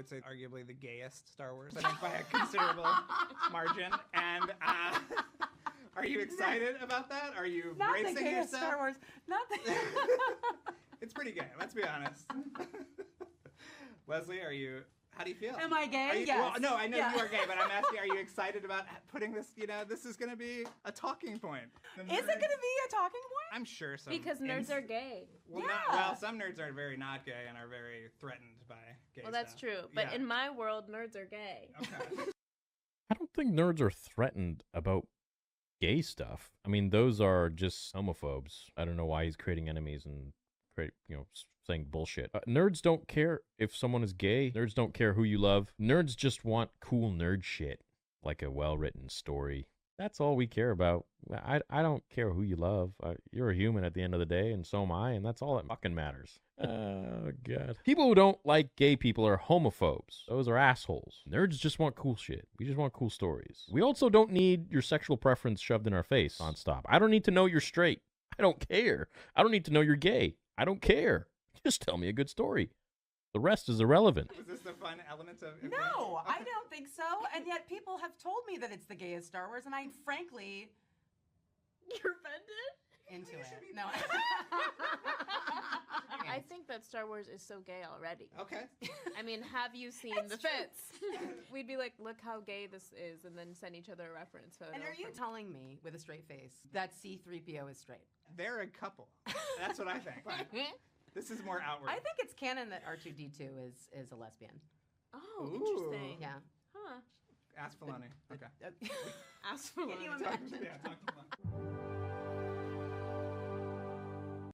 say arguably the gayest Star Wars, I think by a considerable margin. And are you excited about that? Are you bracing yourself? Star Wars. Not the It's pretty gay, let's be honest. Leslie, how do you feel? Am I gay? Yes. Well, no, I know you are gay, but I'm asking, are you excited about putting this, this is going to be a talking point. Is it going to be a talking point? I'm sure some. Because nerds are gay. Well, some nerds are very not gay and are very threatened by gay Well, that's stuff. true. But in my world, nerds are gay. Okay. I don't think nerds are threatened about gay stuff. I mean, those are just homophobes. I don't know why he's creating enemies and saying bullshit. Nerds don't care if someone is gay. Nerds don't care who you love. Nerds just want cool nerd shit, like a well-written story. That's all we care about. I don't care who you love. You're a human at the end of the day, and so am I, and that's all that fucking matters. Oh, God. People who don't like gay people are homophobes. Those are assholes. Nerds just want cool shit. We just want cool stories. We also don't need your sexual preference shoved in our face nonstop. I don't need to know you're straight. I don't care. I don't need to know you're gay. I don't care. Just tell me a good story. The rest is irrelevant. Was this the fun element of it? No, I don't think so. And yet people have told me that it's the gayest Star Wars, and I frankly... You're offended? Into it. No. I think that Star Wars is so gay already. Okay. I mean, have you seen the fits? We'd be like, look how gay this is, and then send each other a reference photo. And are you telling me, with a straight face, that C-3PO is straight? They're a couple. That's what I think. This is more outward. I think it's canon that R2-D2 is a lesbian. Oh, Ooh. interesting. Yeah. Huh. Ask Filoni. Okay. Ask for Can you one. imagine? Yeah, talk to Filoni.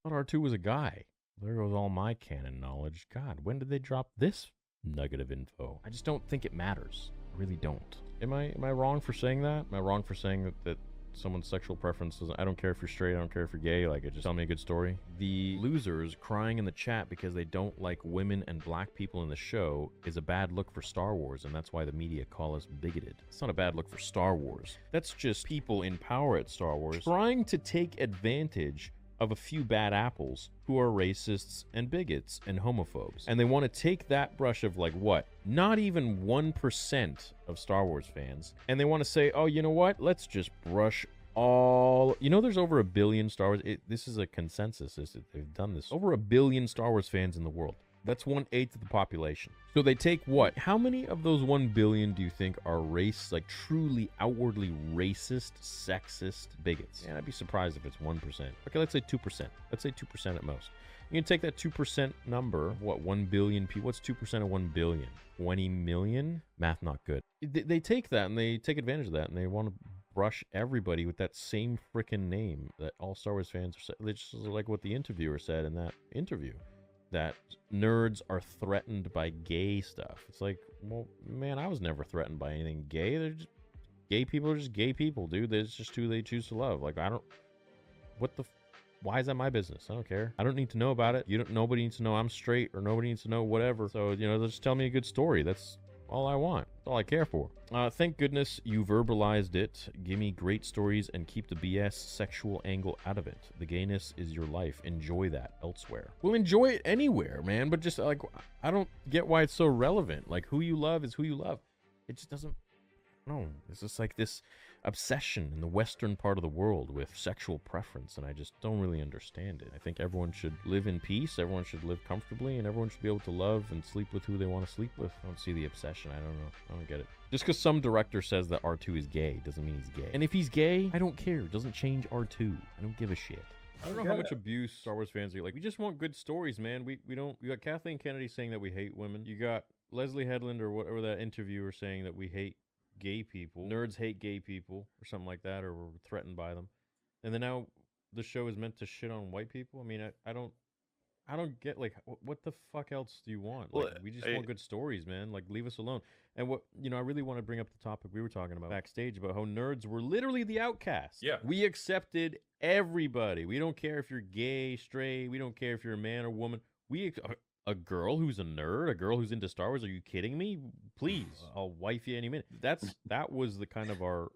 I thought R2 was a guy. There goes all my canon knowledge. God, when did they drop this nugget of info? I just don't think it matters. I really don't. Am I wrong for saying that? Am I wrong for saying that someone's sexual preference doesn't... I don't care if you're straight, I don't care if you're gay, like, just tell me a good story? The losers crying in the chat because they don't like women and black people in the show is a bad look for Star Wars, and that's why the media call us bigoted. It's not a bad look for Star Wars. That's just people in power at Star Wars trying to take advantage of a few bad apples who are racists and bigots and homophobes. And they want to take that brush of, like, what? Not even 1% of Star Wars fans. And they want to say, oh, you know what? Let's just brush all... there's over 1 billion Star Wars... This is a consensus. They've done this. Over 1 billion Star Wars fans in the world. That's 1/8 of the population. So they take what? How many of those 1 billion do you think are truly outwardly racist, sexist bigots? And I'd be surprised if it's 1%. Okay, let's say 2%. Let's say 2% at most. You can take that 2% number, what, 1 billion people? What's 2% of 1 billion? 20 million? Math not good. They take that and they take advantage of that, and they want to brush everybody with that same freaking name that all Star Wars fans are... It's just like what the interviewer said in that interview. That nerds are threatened by gay stuff. It's like, well, man, I was never threatened by anything gay. Gay people are just gay people, dude. That's just who they choose to love. Like, why is that my business? I don't care. I don't need to know about it. Nobody needs to know I'm straight, or nobody needs to know whatever. So, just tell me a good story. That's all I want. That's all I care for. Thank goodness you verbalized it. Give me great stories and keep the BS sexual angle out of it. The gayness is your life. Enjoy that elsewhere. Well, enjoy it anywhere, man. But just, like, I don't get why it's so relevant. Like, who you love is who you love. It just doesn't... No, it's just like this obsession in the Western part of the world with sexual preference, and I just don't really understand it. I think everyone should live in peace, everyone should live comfortably, and everyone should be able to love and sleep with who they want to sleep with. I don't see the obsession. I don't know. I don't get it. Just because some director says that R2 is gay doesn't mean he's gay. And if he's gay, I don't care. It doesn't change R2. I don't give a shit. I don't know how much abuse Star Wars fans are like. We just want good stories, man. We got Kathleen Kennedy saying that we hate women. You got Leslie Headland or whatever that interviewer saying that we hate gay people. Nerds hate gay people or something like that, or we're threatened by them. And then now the show is meant to shit on white people. I mean, I don't get, like, what the fuck else do you want? Like, we just want good stories, man. Like, leave us alone. And what, I really want to bring up the topic we were talking about backstage about how nerds were literally the outcasts. Yeah. We accepted everybody. We don't care if you're gay, straight. We don't care if you're a man or woman. A girl who's a nerd, a girl who's into Star Wars. Are you kidding me? Please, I'll wife you any minute. That was the kind of our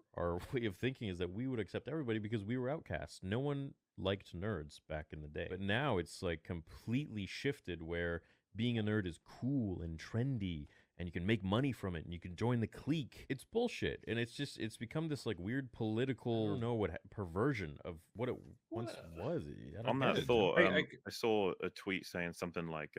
way of thinking, is that we would accept everybody because we were outcasts. No one liked nerds back in the day. But now it's like completely shifted where being a nerd is cool and trendy and you can make money from it and you can join the clique. It's bullshit. And it's become this like weird political, I don't know what perversion of what it once was. I don't On get that it. thought, I saw a tweet saying something like,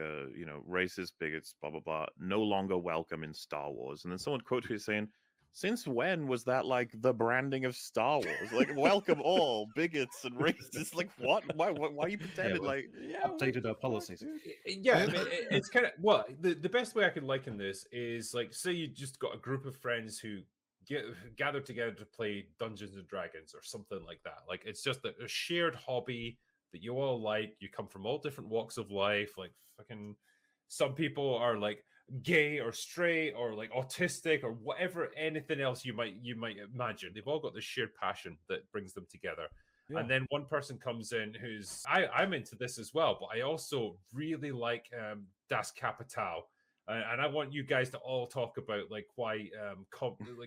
racist bigots, blah, blah, blah, no longer welcome in Star Wars. And then someone quoted it saying, since when was that like the branding of Star Wars? Like, welcome all bigots and racists. Like, what? Why are you pretending updated our policies? Yeah, I mean, it's kind of the best way I could liken this is like, say you just got a group of friends who gather together to play Dungeons and Dragons or something like that. Like, it's just a shared hobby that you all like. You come from all different walks of life. Like, fucking, some people are like gay or straight or like autistic or whatever, anything else you might imagine. They've all got this shared passion that brings them together. Yeah. And then one person comes in who's I'm into this as well, but I also really like Das Kapital. And I want you guys to all talk about like why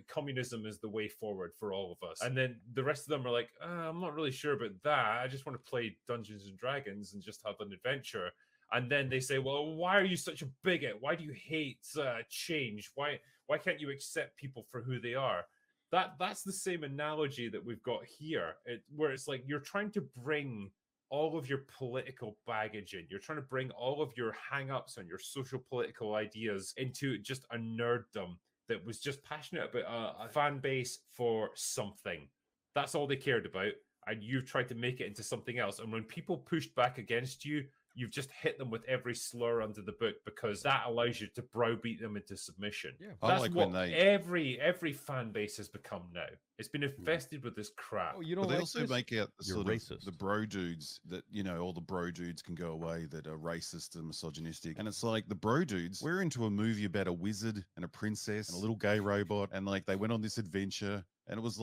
communism is the way forward for all of us. And then the rest of them are like, I'm not really sure about that. I just want to play Dungeons and Dragons and just have an adventure. And then they say, well, why are you such a bigot? Why do you hate change? Why can't you accept people for who they are? That's the same analogy that we've got here, where it's like you're trying to bring all of your political baggage in. You're trying to bring all of your hang-ups and your social political ideas into just a nerddom that was just passionate about a fan base for something. That's all they cared about. And you've tried to make it into something else. And when people pushed back against you, you've just hit them with every slur under the book because that allows you to browbeat them into submission. Yeah, that's like what every fan base has become now. It's been infested with this crap. Oh, you don't. They also make out the sort of the bro dudes that all the bro dudes can go away that are racist and misogynistic, and it's like the bro dudes. We're into a movie about a wizard and a princess and a little gay robot, and like they went on this adventure, and it was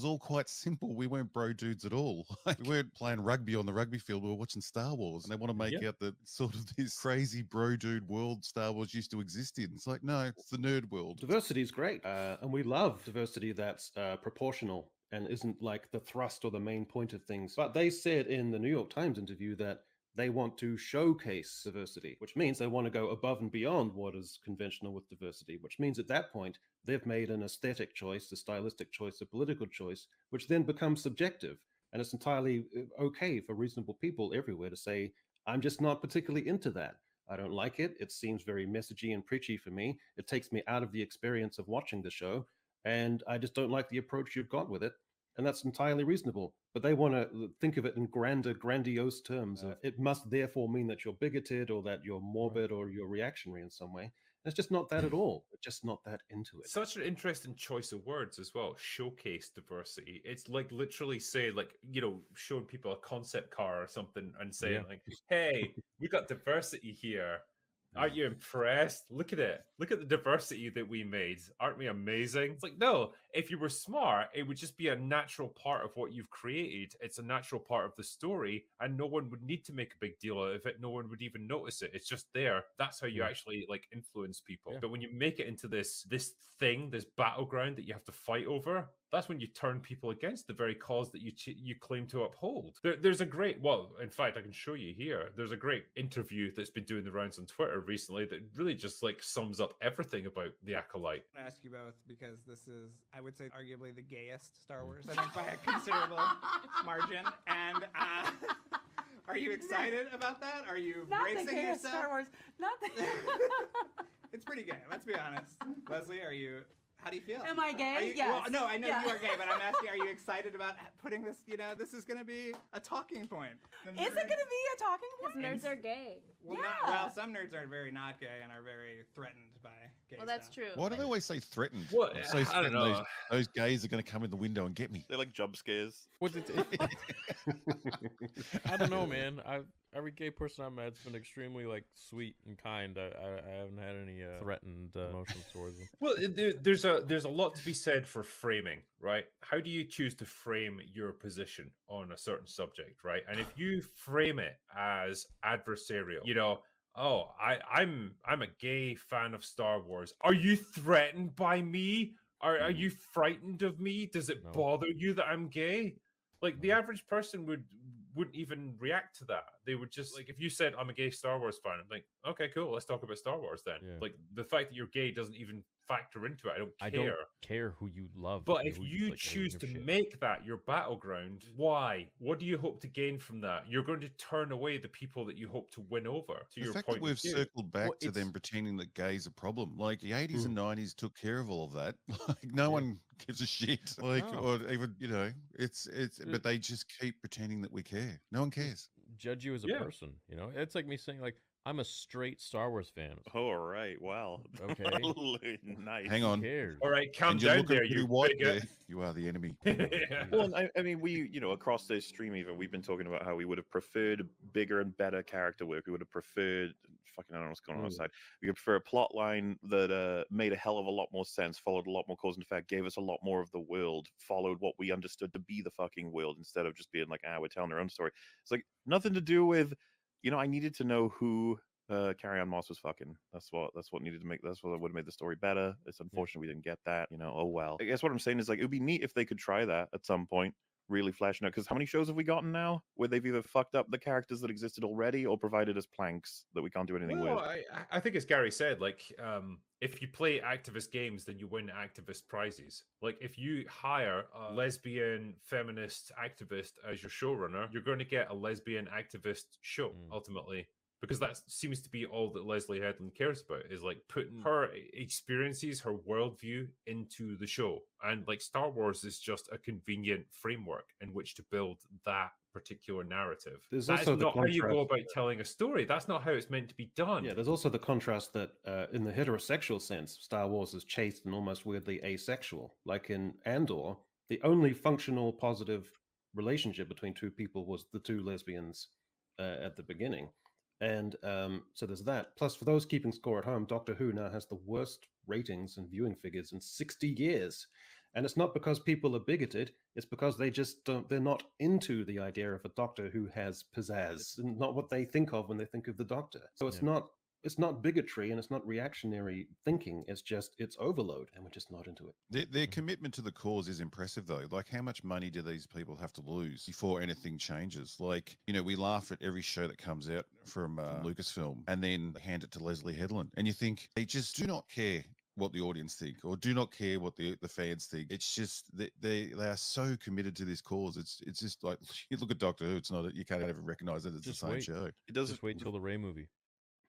all quite simple. We weren't bro dudes at all. Like, we weren't playing rugby on the rugby field. We were watching Star Wars, and they want to make out that sort of this crazy bro dude world Star Wars used to exist in. It's like, no, it's the nerd world. Diversity is great, and we love diversity that's proportional and isn't like the thrust or the main point of things. But they said in the New York Times interview that they want to showcase diversity, which means they want to go above and beyond what is conventional with diversity, which means at that point, they've made an aesthetic choice, a stylistic choice, a political choice, which then becomes subjective. And it's entirely okay for reasonable people everywhere to say, I'm just not particularly into that. I don't like it. It seems very messagey and preachy for me. It takes me out of the experience of watching the show. And I just don't like the approach you've got with it. And that's entirely reasonable. But they want to think of it in grandiose terms. It must therefore mean that you're bigoted or that you're morbid or you're reactionary in some way. And it's just not that at all. It's just not that into it. Such an interesting choice of words as well. Showcase diversity. It's like literally say, like, showing people a concept car or something and saying like, hey, we got diversity here. Aren't you impressed? Look at it. Look at the diversity that we made. Aren't we amazing? It's like, no, if you were smart, it would just be a natural part of what you've created. It's a natural part of the story, and no one would need to make a big deal out of it. No one would even notice it. It's just there. That's how you actually like influence people. But when you make it into this thing, this battleground that you have to fight over, that's when you turn people against the very cause that you claim to uphold. There's a great, in fact, I can show you here. There's a great interview that's been doing the rounds on Twitter recently that really just like sums up everything about the Acolyte. I'm going to ask you both because this is, I would say, arguably the gayest Star Wars, I think, by a considerable margin. And are you excited about that? Are you bracing the gayest yourself? Star Wars. Not the. It's pretty gay. Let's be honest. Leslie, how do you feel? Am I gay? Yes. Well, no, I know you are gay, but I'm asking, are you excited about putting this, this is going to be a talking point. Is it going to be a talking point? Nerds are gay. Well, some nerds are very not gay and are very threatened by gay Well, that's stuff. true. Why do they always say threatened? What? I'm so threatened those gays are going to come in the window and get me. They're like jump scares. What's it? I don't know, man. Every gay person I've met's been extremely like sweet and kind. I haven't had any threatened emotions towards them. Well, there's a lot to be said for framing, right? How do you choose to frame your position on a certain subject, right? And if you frame it as adversarial, I'm a gay fan of Star Wars. Are you threatened by me? Are you frightened of me? Does it bother you that I'm gay? Like the average person wouldn't even react to that. they would just like, if you said I'm a gay Star Wars fan, I'm like, okay, cool, let's talk about Star Wars then. Yeah. Like the fact that you're gay doesn't even factor into it. I don't care who you love. But if who you like, choose to shit. make that your battleground, why? What do you hope to gain from that? You're going to turn away the people that you hope to win over. To The your fact point that we've of view. circled back Well, to them it's- pretending that gay's a problem. Like the 80s and 90s took care of all of that. Like no one gives a shit. Like No. or even, you know, it's but they just keep pretending that we care. No one cares. Judge you as a person, you know? It's like me saying like I'm a straight Star Wars fan. All right. Wow. Okay. Nice. Hang on. Who cares? All right, calm And you're down looking there, pretty you white bigot. there. You are the enemy. Well, and I mean, we, you know, across this stream, even we've been talking about how we would have preferred bigger and better character work. We would have preferred, fucking, I don't know what's going on outside. We would prefer a plot line that made a hell of a lot more sense, followed a lot more cause and effect, gave us a lot more of the world, followed what we understood to be the fucking world, instead of just being like, we're telling our own story. It's like nothing to do with, you know, I needed to know who Carrie Ann Moss was fucking. That's what needed to make. That's what would have made the story better. It's unfortunate we didn't get that. You know, oh well. I guess what I'm saying is like it would be neat if they could try that at some point, really fleshing out. Because how many shows have we gotten now where they've either fucked up the characters that existed already or provided us planks that we can't do anything Well, with? I think as Gary said, like if you play activist games, then you win activist prizes. Like if you hire a lesbian feminist activist as your showrunner, you're going to get a lesbian activist show ultimately. Because that seems to be all that Leslie Headland cares about, is like putting her experiences, her worldview into the show. And like Star Wars is just a convenient framework in which to build that particular narrative. There's That's also the not how you go contrast. about telling a story. That's not how it's meant to be done. Yeah, there's also the contrast that in the heterosexual sense, Star Wars is chaste and almost weirdly asexual. Like in Andor, the only functional positive relationship between two people was the two lesbians at the beginning. And so there's that. Plus, for those keeping score at home, Doctor Who now has the worst ratings and viewing figures in 60 years. And it's not because people are bigoted. It's because they just don't, they're not into the idea of a Doctor who has pizzazz. It's not what they think of when they think of the Doctor. So it's not bigotry and it's not reactionary thinking. It's just, it's overload and we're just not into it. Their commitment to the cause is impressive, though. Like, how much money do these people have to lose before anything changes? Like, you know, we laugh at every show that comes out from Lucasfilm and then hand it to Leslie Headland. And you think they just do not care what the audience think or do not care what the fans think. It's just they are so committed to this cause. It's just like, you look at Doctor Who, it's not, you can't ever recognize it as the same show. It does Just wait till the Ray movie.